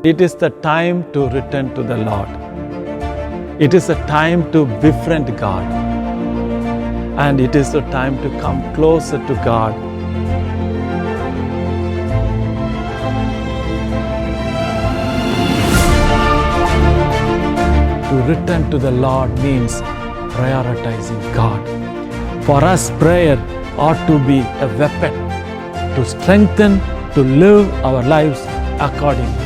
It is the time to return to the Lord. It is a time to befriend God. And it is a time to come closer to God. To return to the Lord means prioritizing God. For us, prayer ought to be a weapon to strengthen, to live our lives accordingly.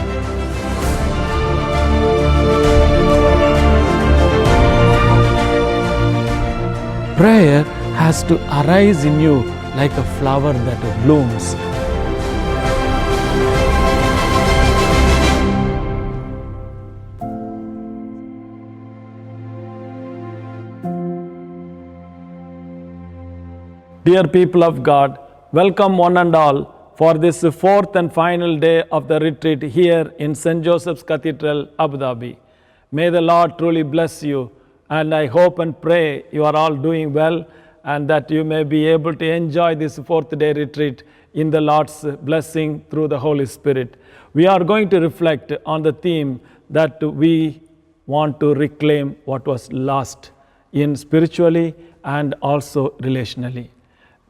Prayer has to arise in you like a flower that blooms. Dear people of God, welcome one and all for this fourth and final day of the retreat here in St. Joseph's Cathedral, Abu Dhabi. May the Lord truly bless you, and I hope and pray you are all doing well and that you may be able to enjoy this fourth day retreat in the Lord's blessing through the Holy Spirit. We are going to reflect on the theme that we want to reclaim what was lost in spiritually and also relationally.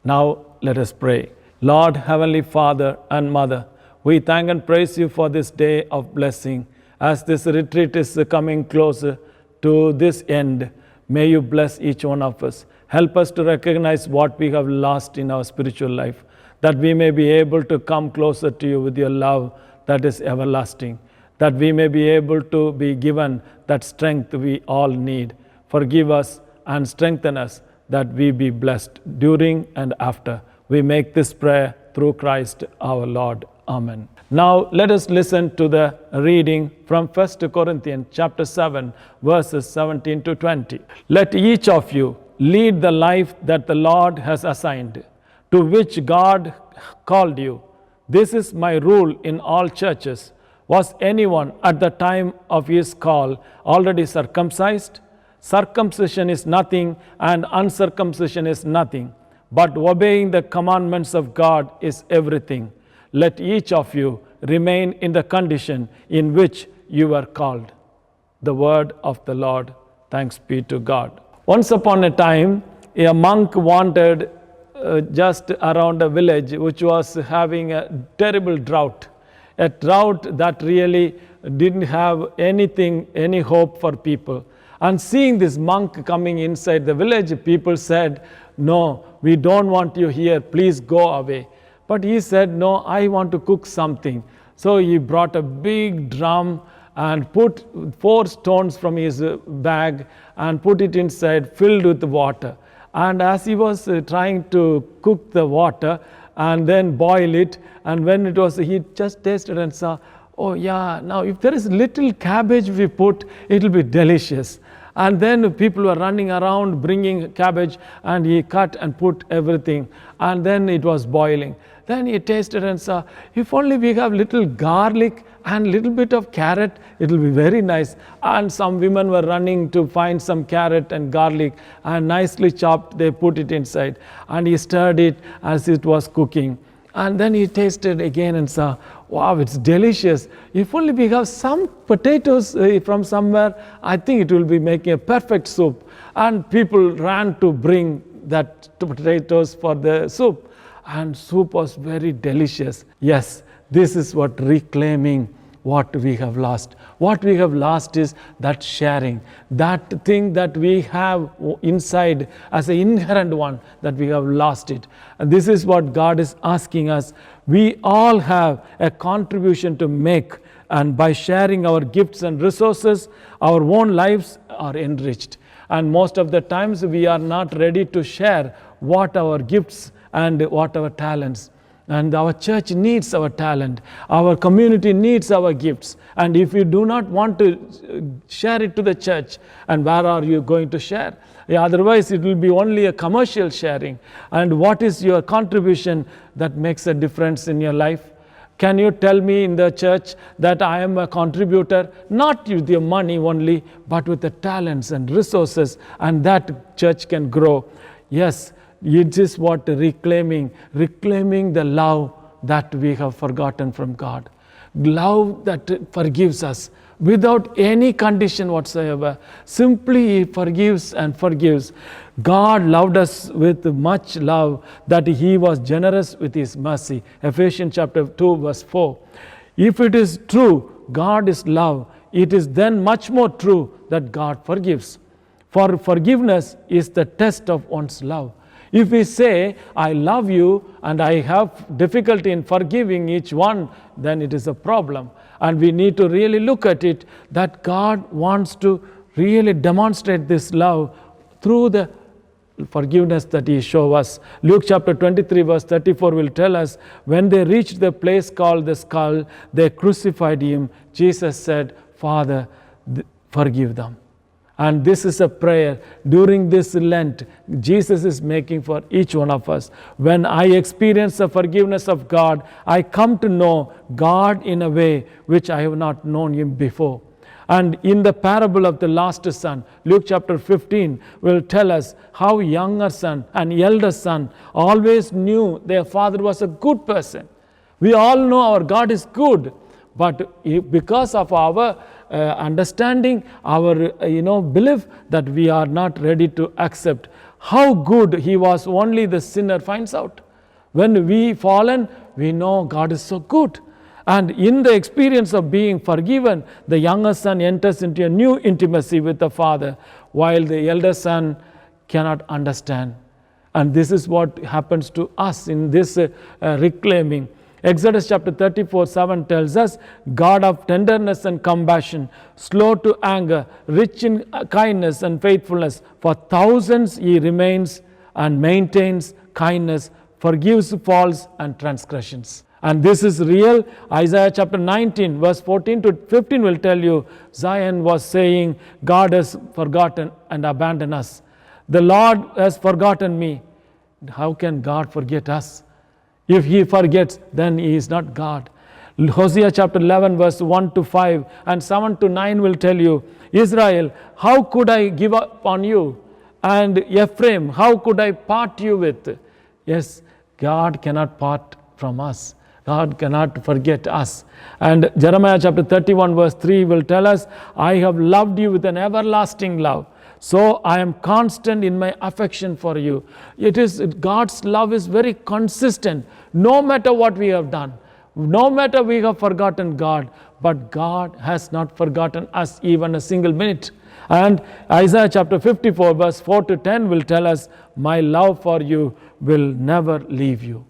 Now let us pray. Lord, Heavenly Father and Mother, we thank and praise you for this day of blessing. As this retreat is coming closer to this end, may you bless each one of us. Help us to recognize what we have lost in our spiritual life, that we may be able to come closer to you with your love that is everlasting, that we may be able to be given that strength we all need. Forgive us and strengthen us, that we be blessed during and after. We make this prayer through Christ our Lord. Amen. Now let us listen to the reading from 1 Corinthians chapter 7, verses 17 to 20. Let each of you lead the life that the Lord has assigned, to which God called you. This is my rule in all churches. Was anyone at the time of his call already circumcised? Circumcision is nothing and uncircumcision is nothing, but obeying the commandments of God is everything. Let each of you remain in the condition in which you were called. The word of the Lord. Thanks be to God. Once upon a time, a monk wandered just around a village which was having a terrible drought. A drought that really didn't have any hope for people. And seeing this monk coming inside the village, people said, "No, we don't want you here, please go away." But he said, "No, I want to cook something." So he brought a big drum and put 4 stones from his bag and put it inside, filled with water. And as he was trying to cook the water and then boil it, and when it was, he just tasted and saw, "Oh yeah, now if there is little cabbage we put, it will be delicious." And then people were running around bringing cabbage, and he cut and put everything, and then it was boiling. Then he tasted and saw, if only we have little garlic and little bit of carrot, it will be very nice. And some women were running to find some carrot and garlic, and nicely chopped, they put it inside. And he stirred it as it was cooking. And then he tasted again and saw, wow, it's delicious. If only we have some potatoes from somewhere, I think it will be making a perfect soup. And people ran to bring that potatoes for the soup. And soup was very delicious. Yes, this is what reclaiming what we have lost. What we have lost is that sharing, that thing that we have inside as an inherent one, that we have lost it. And this is what God is asking us. We all have a contribution to make, and by sharing our gifts and resources, our own lives are enriched. And most of the times we are not ready to share what our gifts and what our talents. And our church needs our talent. Our community needs our gifts. And if you do not want to share it to the church, and where are you going to share? Otherwise, it will be only a commercial sharing. And what is your contribution that makes a difference in your life? Can you tell me in the church that I am a contributor, not with your money only, but with the talents and resources, and that church can grow? Yes, it is what reclaiming the love that we have forgotten from God. Love that forgives us without any condition whatsoever. Simply He forgives and forgives. God loved us with much love that He was generous with His mercy. Ephesians chapter 2 verse 4. If it is true, God is love, it is then much more true that God forgives. For forgiveness is the test of one's love. If we say, I love you and I have difficulty in forgiving each one, then it is a problem. And we need to really look at it that God wants to really demonstrate this love through the forgiveness that He shows us. Luke chapter 23 verse 34 will tell us, when they reached the place called the Skull, they crucified Him. Jesus said, Father, forgive them. And this is a prayer during this Lent Jesus is making for each one of us. When I experience the forgiveness of God, I come to know God in a way which I have not known Him before. And in the parable of the lost son, Luke chapter 15 will tell us how younger son and elder son always knew their father was a good person. We all know our God is good, but because of our understanding, our belief that we are not ready to accept how good He was, only the sinner finds out. When we fallen, we know God is so good. And in the experience of being forgiven, the younger son enters into a new intimacy with the father, while the elder son cannot understand. And this is what happens to us in this reclaiming. Exodus chapter 34:7 tells us, God of tenderness and compassion, slow to anger, rich in kindness and faithfulness, for thousands He remains and maintains kindness, forgives faults and transgressions. And this is real. Isaiah chapter 19 verse 14 to 15 will tell you, Zion was saying, God has forgotten and abandoned us. The Lord has forgotten me. How can God forget us? If He forgets, then He is not God. Hosea chapter 11 verse 1 to 5 and 7 to 9 will tell you, Israel, how could I give up on you? And Ephraim, how could I part you with? Yes, God cannot part from us. God cannot forget us. And Jeremiah chapter 31 verse 3 will tell us, I have loved you with an everlasting love. So I am constant in my affection for you. God's love is very consistent, no matter what we have done, no matter we have forgotten God, but God has not forgotten us even a single minute. And Isaiah chapter 54 verse 4 to 10 will tell us, my love for you will never leave you.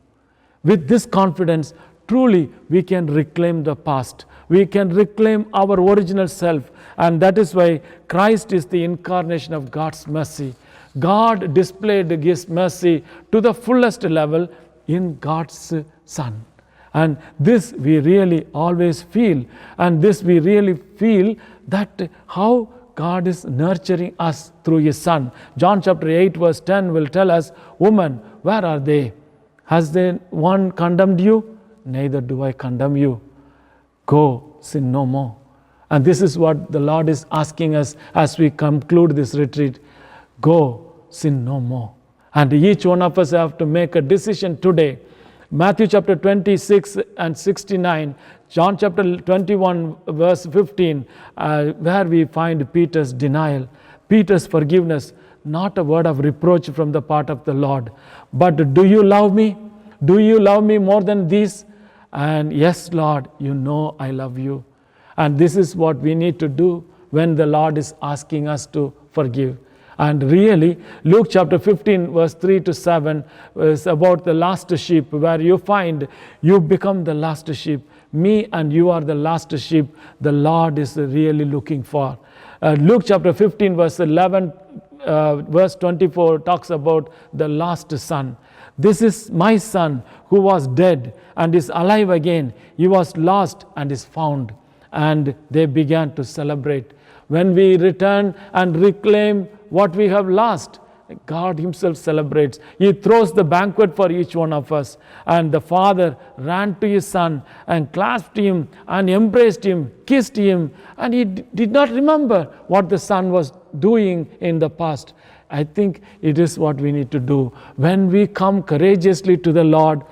With this confidence, truly we can reclaim the past. We can reclaim our original self. And that is why Christ is the incarnation of God's mercy. God displayed His mercy to the fullest level in God's Son. And this we really always feel. And this we really feel that how God is nurturing us through His Son. John chapter 8 verse 10 will tell us, woman, where are they? Has one condemned you? Neither do I condemn you. Go, sin no more. And this is what the Lord is asking us as we conclude this retreat. Go, sin no more. And each one of us have to make a decision today. Matthew chapter 26 and 69, John chapter 21 verse 15, where we find Peter's denial, Peter's forgiveness, not a word of reproach from the part of the Lord. But do you love me? Do you love me more than this? And yes, Lord, you know I love you. And this is what we need to do when the Lord is asking us to forgive. And really, Luke chapter 15 verse 3 to 7 is about the last sheep, where you find you become the last sheep. Me and you are the last sheep the Lord is really looking for. Luke chapter 15 verse 11 verse 24 talks about the last son. This is my son who was dead and is alive again. He was lost and is found. And they began to celebrate. When we return and reclaim what we have lost, God Himself celebrates. He throws the banquet for each one of us. And the father ran to his son and clasped him and embraced him, kissed him, and he did not remember what the son was doing in the past. I think it is what we need to do. When we come courageously to the Lord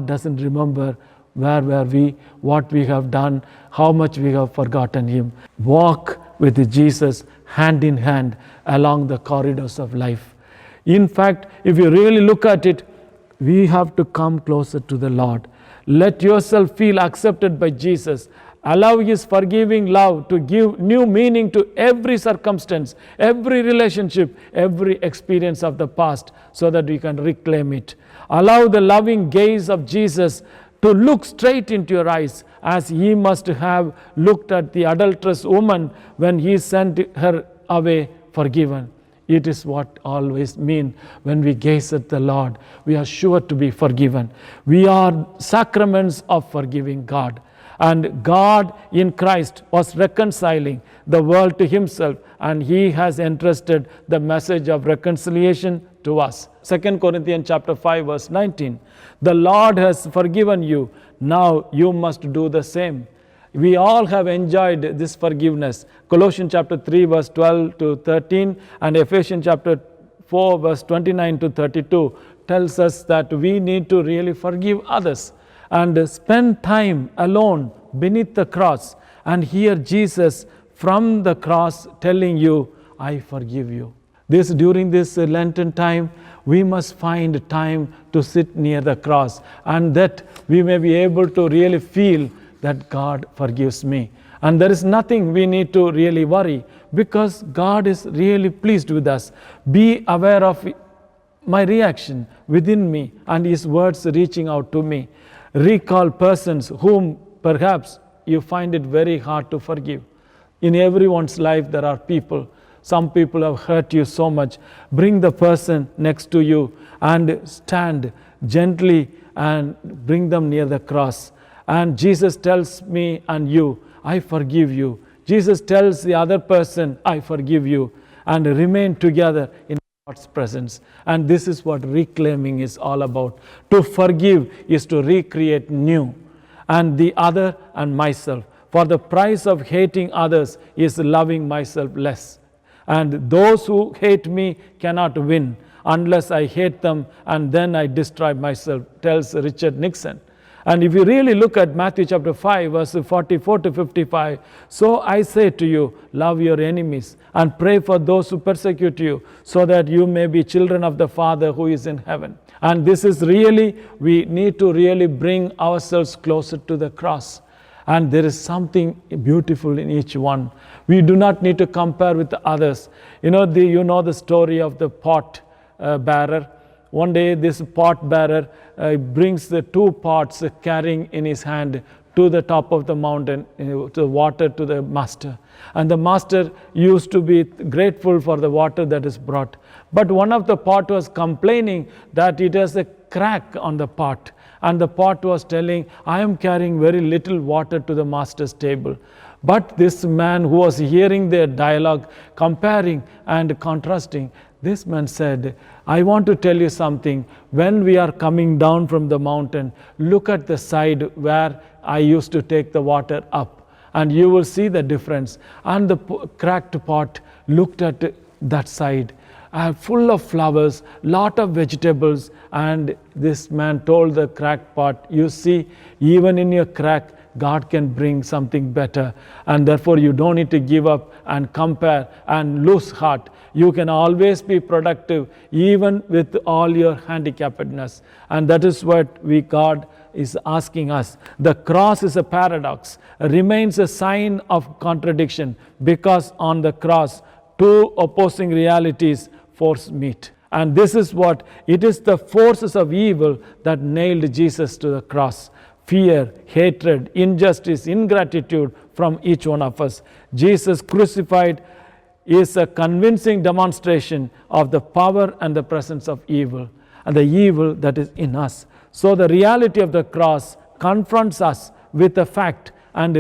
doesn't remember where were we, what we have done, how much we have forgotten Him. Walk with Jesus hand in hand along the corridors of life. In fact, if you really look at it, we have to come closer to the Lord. Let yourself feel accepted by Jesus. Allow His forgiving love to give new meaning to every circumstance, every relationship, every experience of the past, so that we can reclaim it. Allow the loving gaze of Jesus to look straight into your eyes, as He must have looked at the adulterous woman when He sent her away forgiven. It is what always mean when we gaze at the Lord. We are sure to be forgiven. We are sacraments of forgiving God. And God in Christ was reconciling the world to Himself, and He has entrusted the message of reconciliation to us. 2 Corinthians chapter 5 verse 19. The Lord has forgiven you. Now you must do the same. We all have enjoyed this forgiveness. Colossians chapter 3 verse 12 to 13 and Ephesians chapter 4 verse 29 to 32 tells us that we need to really forgive others and spend time alone beneath the cross and hear Jesus from the cross telling you, I forgive you. During this Lenten time, we must find time to sit near the cross, and that we may be able to really feel that God forgives me. And there is nothing we need to really worry, because God is really pleased with us. Be aware of my reaction within me and His words reaching out to me. Recall persons whom perhaps you find it very hard to forgive. In everyone's life there are people. Some people have hurt you so much. Bring the person next to you and stand gently and bring them near the cross. And Jesus tells me and you, I forgive you. Jesus tells the other person, I forgive you. And remain together in God's presence. And this is what reclaiming is all about. To forgive is to recreate new. And the other and myself. For the price of hating others is loving myself less. And those who hate me cannot win unless I hate them and then I destroy myself, tells Richard Nixon. And if you really look at Matthew chapter 5, verse 44 to 55, so I say to you, love your enemies and pray for those who persecute you, so that you may be children of the Father who is in heaven. And this is really, we need to really bring ourselves closer to the cross. And there is something beautiful in each one. We do not need to compare with the others. You know the story of the pot bearer. One day this pot bearer brings the two pots carrying in his hand to the top of the mountain, to water to the master. And the master used to be grateful for the water that is brought. But one of the pot was complaining that it has a crack on the pot. And the pot was telling, I am carrying very little water to the master's table. But this man who was hearing their dialogue, comparing and contrasting, this man said, I want to tell you something. When we are coming down from the mountain, look at the side where I used to take the water up, and you will see the difference. And the cracked pot looked at that side, full of flowers, lot of vegetables, and this man told the cracked pot, you see, even in your crack, God can bring something better, and therefore you don't need to give up and compare and lose heart. You can always be productive even with all your handicappedness, and that is what God is asking us. The cross is a paradox, remains a sign of contradiction, because on the cross two opposing realities force meet. And this is what it is, the forces of evil that nailed Jesus to the cross. Fear, hatred, injustice, ingratitude from each one of us. Jesus crucified is a convincing demonstration of the power and the presence of evil, and the evil that is in us. So the reality of the cross confronts us with the fact and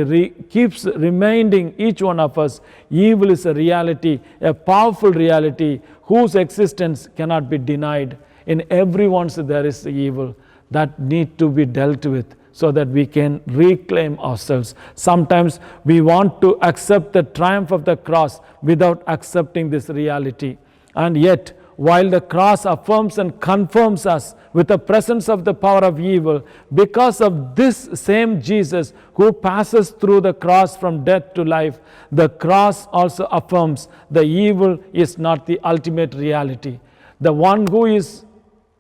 keeps reminding each one of us, evil is a reality, a powerful reality whose existence cannot be denied. In everyone's there is evil that need to be dealt with, so that we can reclaim ourselves. Sometimes we want to accept the triumph of the cross without accepting this reality. And yet, while the cross affirms and confirms us with the presence of the power of evil, because of this same Jesus who passes through the cross from death to life, the cross also affirms the evil is not the ultimate reality. The one who is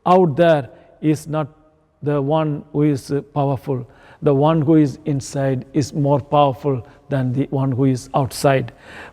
out there is not the one who is powerful. The one who is inside is more powerful than the one who is outside.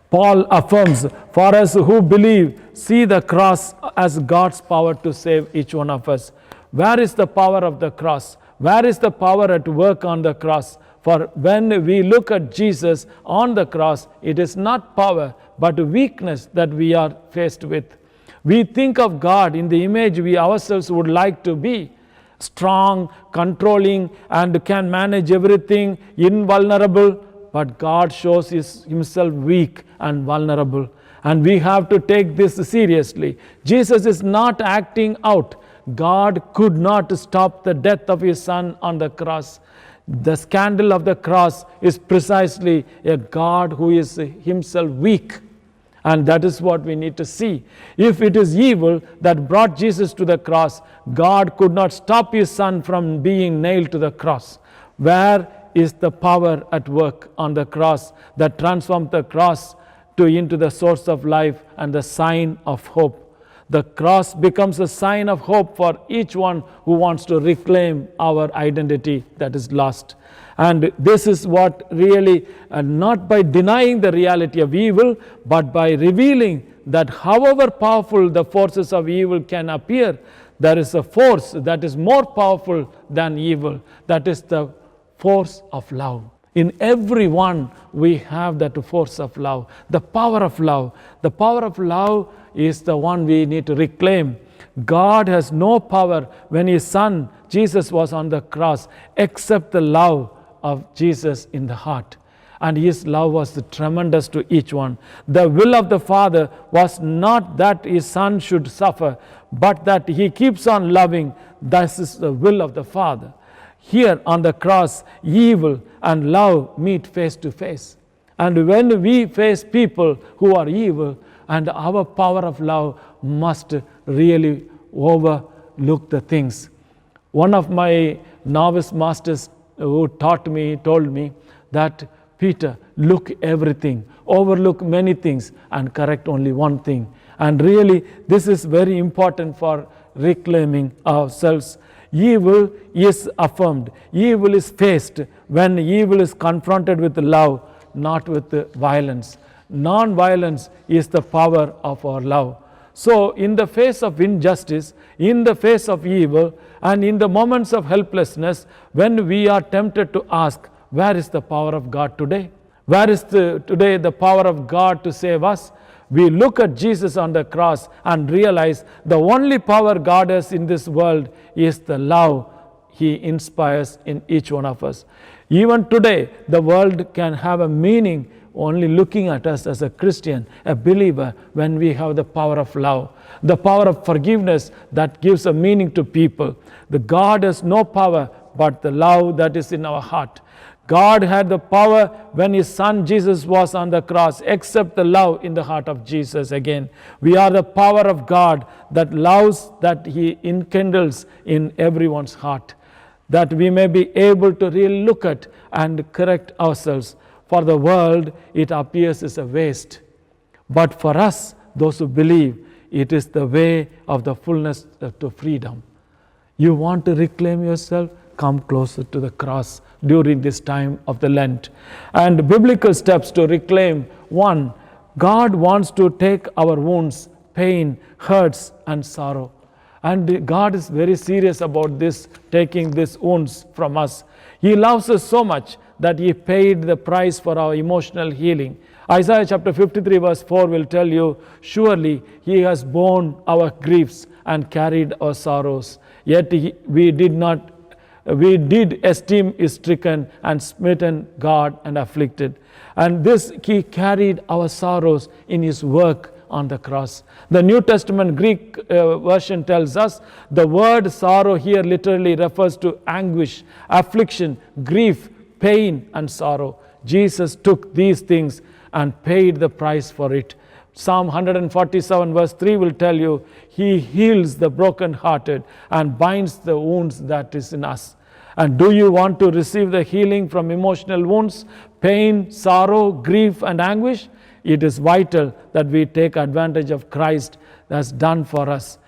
Paul affirms, for us who believe, see the cross as God's power to save each one of us. Where is the power of the cross? Where is the power at work on the cross? For when we look at Jesus on the cross, it is not power, but weakness that we are faced with. We think of God in the image we ourselves would like to be. Strong, controlling, and can manage everything, invulnerable. But God shows himself weak and vulnerable. And we have to take this seriously. Jesus is not acting out. God could not stop the death of his son on the cross. The scandal of the cross is precisely a God who is himself weak. And that is what we need to see. If it is evil that brought Jesus to the cross, God could not stop his son from being nailed to the cross. Where is the power at work on the cross that transformed the cross into the source of life and the sign of hope? The cross becomes a sign of hope for each one who wants to reclaim our identity that is lost. And this is what really, not by denying the reality of evil, but by revealing that however powerful the forces of evil can appear, there is a force that is more powerful than evil. That is the force of love. In everyone we have that force of love, the power of love. The power of love is the one we need to reclaim. God has no power when his son Jesus was on the cross except the love of Jesus in the heart. And his love was tremendous to each one. The will of the Father was not that his son should suffer, but that he keeps on loving. This is the will of the Father. Here on the cross, evil and love meet face to face. And when we face people who are evil, and our power of love must really overlook the things. One of my novice masters who told me that, Peter, look everything, overlook many things, and correct only one thing. And really, this is very important for reclaiming ourselves. Evil is affirmed. Evil is faced when evil is confronted with love, not with violence. Non-violence is the power of our love. So in the face of injustice, in the face of evil, and in the moments of helplessness, when we are tempted to ask, where is the power of God today? Where is today the power of God to save us? We look at Jesus on the cross and realize the only power God has in this world is the love he inspires in each one of us. Even today, the world can have a meaning only looking at us as a Christian, a believer, when we have the power of love, the power of forgiveness that gives a meaning to people. The God has no power but the love that is in our heart. God had the power when his son Jesus was on the cross, except the love in the heart of Jesus. Again, we are the power of God that loves, that he enkindles in everyone's heart, that we may be able to really look at and correct ourselves. For the world, it appears as a waste. But for us, those who believe, it is the way of the fullness to freedom. You want to reclaim yourself? Come closer to the cross during this time of the Lent. And biblical steps to reclaim. 1, God wants to take our wounds, pain, hurts, and sorrow. And God is very serious about this, taking these wounds from us. He loves us so much that he paid the price for our emotional healing. Isaiah chapter 53 verse 4 will tell you, surely he has borne our griefs and carried our sorrows. Yet we did esteem is stricken and smitten God and afflicted. And this he carried our sorrows in his work on the cross. The New Testament Greek version tells us the word sorrow here literally refers to anguish, affliction, grief, pain, and sorrow. Jesus took these things and paid the price for it. Psalm 147 verse 3 will tell you, He heals the brokenhearted and binds the wounds that is in us. And do you want to receive the healing from emotional wounds, pain, sorrow, grief, and anguish? It is vital that we take advantage of Christ that's done for us.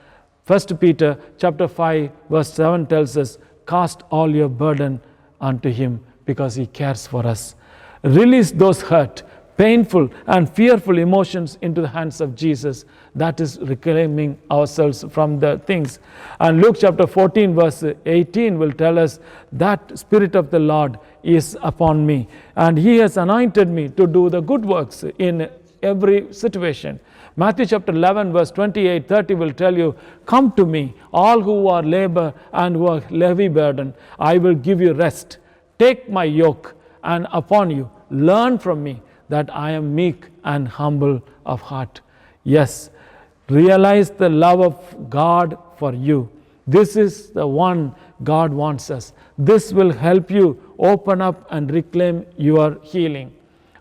1 Peter chapter 5 verse 7 tells us, cast all your burden unto Him because He cares for us. Release those hurt, painful and fearful emotions into the hands of Jesus. That is reclaiming ourselves from the things. And Luke chapter 14 verse 18 will tell us that Spirit of the Lord is upon me, and He has anointed me to do the good works in every situation. Matthew chapter 11 verse 28-30 will tell you, come to me, all who are labor and who are heavy burden, I will give you rest. Take my yoke and upon you, learn from me, that I am meek and humble of heart. Yes, realize the love of God for you. This is the one God wants us. This will help you open up and reclaim your healing.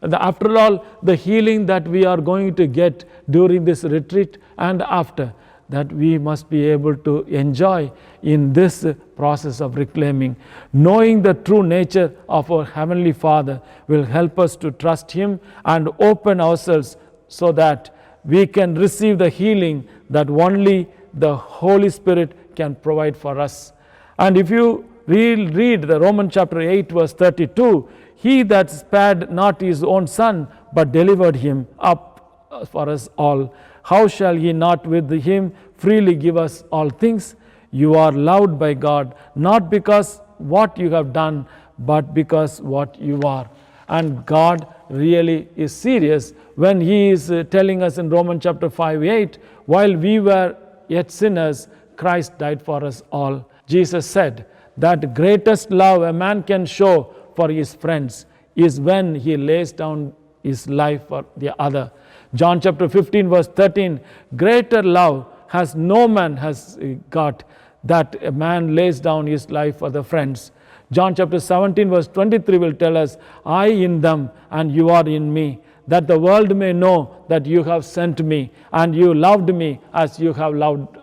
After all, the healing that we are going to get during this retreat and after, that we must be able to enjoy in this process of reclaiming. Knowing the true nature of our Heavenly Father will help us to trust Him and open ourselves so that we can receive the healing that only the Holy Spirit can provide for us. And if you read the Romans chapter 8 verse 32, He that spared not His own Son, but delivered Him up for us all, how shall He not with Him freely give us all things? You are loved by God, not because what you have done, but because what you are. And God really is serious when He is telling us in Romans chapter 5:8, while we were yet sinners, Christ died for us all. Jesus said that greatest love a man can show for his friends is when he lays down his life for the other. John chapter 15 verse 13, greater love has no man has got, that a man lays down his life for the friends. John chapter 17 verse 23 will tell us, I in them and you are in me, that the world may know that you have sent me and you loved me as you have loved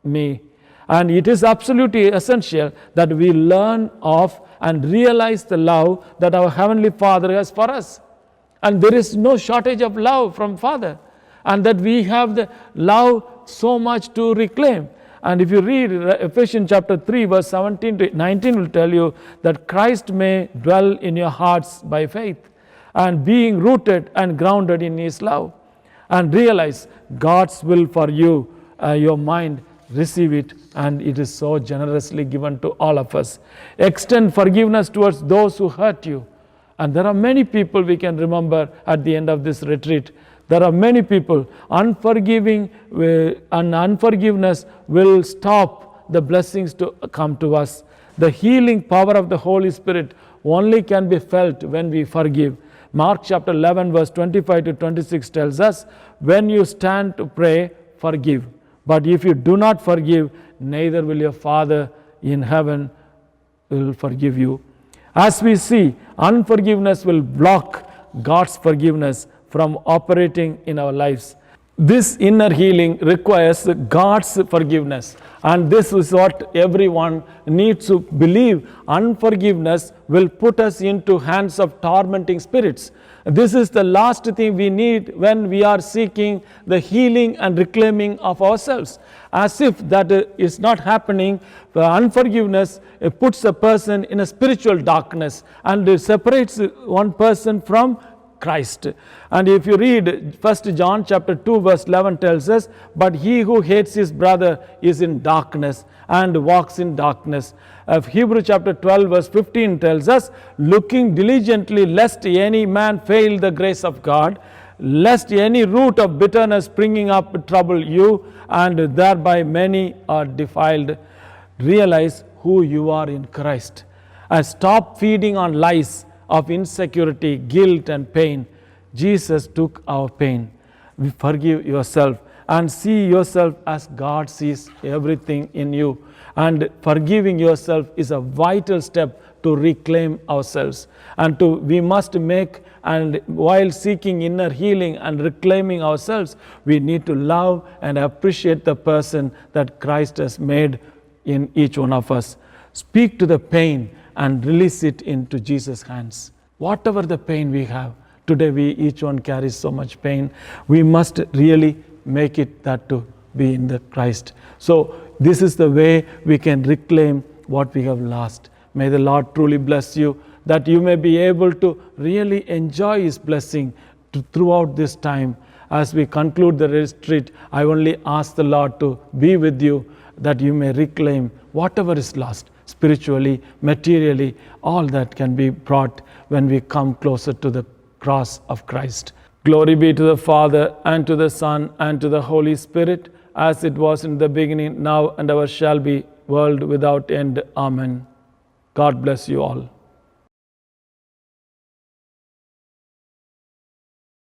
me. And it is absolutely essential that we learn of and realize the love that our Heavenly Father has for us. And there is no shortage of love from Father. And that we have the love so much to reclaim. And if you read Ephesians chapter 3 verse 17 to 19 will tell you that Christ may dwell in your hearts by faith, and being rooted and grounded in His love. And realize God's will for you, your mind, receive it, and it is so generously given to all of us. Extend forgiveness towards those who hurt you. And there are many people we can remember at the end of this retreat. There are many people. Unforgiving and unforgiveness will stop the blessings to come to us. The healing power of the Holy Spirit only can be felt when we forgive. Mark chapter 11 verse 25 to 26 tells us, when you stand to pray, forgive. But if you do not forgive, neither will your Father in heaven will forgive you. As we see, unforgiveness will block God's forgiveness from operating in our lives. This inner healing requires God's forgiveness, and this is what everyone needs to believe. Unforgiveness will put us into hands of tormenting spirits. This is the last thing we need when we are seeking the healing and reclaiming of ourselves. As if that is not happening, the unforgiveness puts a person in a spiritual darkness and separates one person from Christ. And if you read 1 John chapter 2 verse 11 tells us, but he who hates his brother is in darkness and walks in darkness. Hebrew chapter 12 verse 15 tells us, looking diligently lest any man fail the grace of God, lest any root of bitterness springing up trouble you, and thereby many are defiled. Realize who you are in Christ and stop feeding on lies of insecurity, guilt and pain. Jesus took our pain. Forgive yourself and see yourself as God sees everything in you. And forgiving yourself is a vital step to reclaim ourselves. And we must make, and while seeking inner healing and reclaiming ourselves, we need to love and appreciate the person that Christ has made in each one of us. Speak to the pain and release it into Jesus' hands. Whatever the pain we have, today each one carries so much pain, we must really make it that to be in the Christ. So this is the way we can reclaim what we have lost. May the Lord truly bless you, that you may be able to really enjoy His blessing throughout this time. As we conclude the retreat, I only ask the Lord to be with you, that you may reclaim whatever is lost, spiritually, materially, all that can be brought when we come closer to the cross of Christ. Glory be to the Father, and to the Son, and to the Holy Spirit, as it was in the beginning, now and ever shall be, world without end. Amen. God bless you all.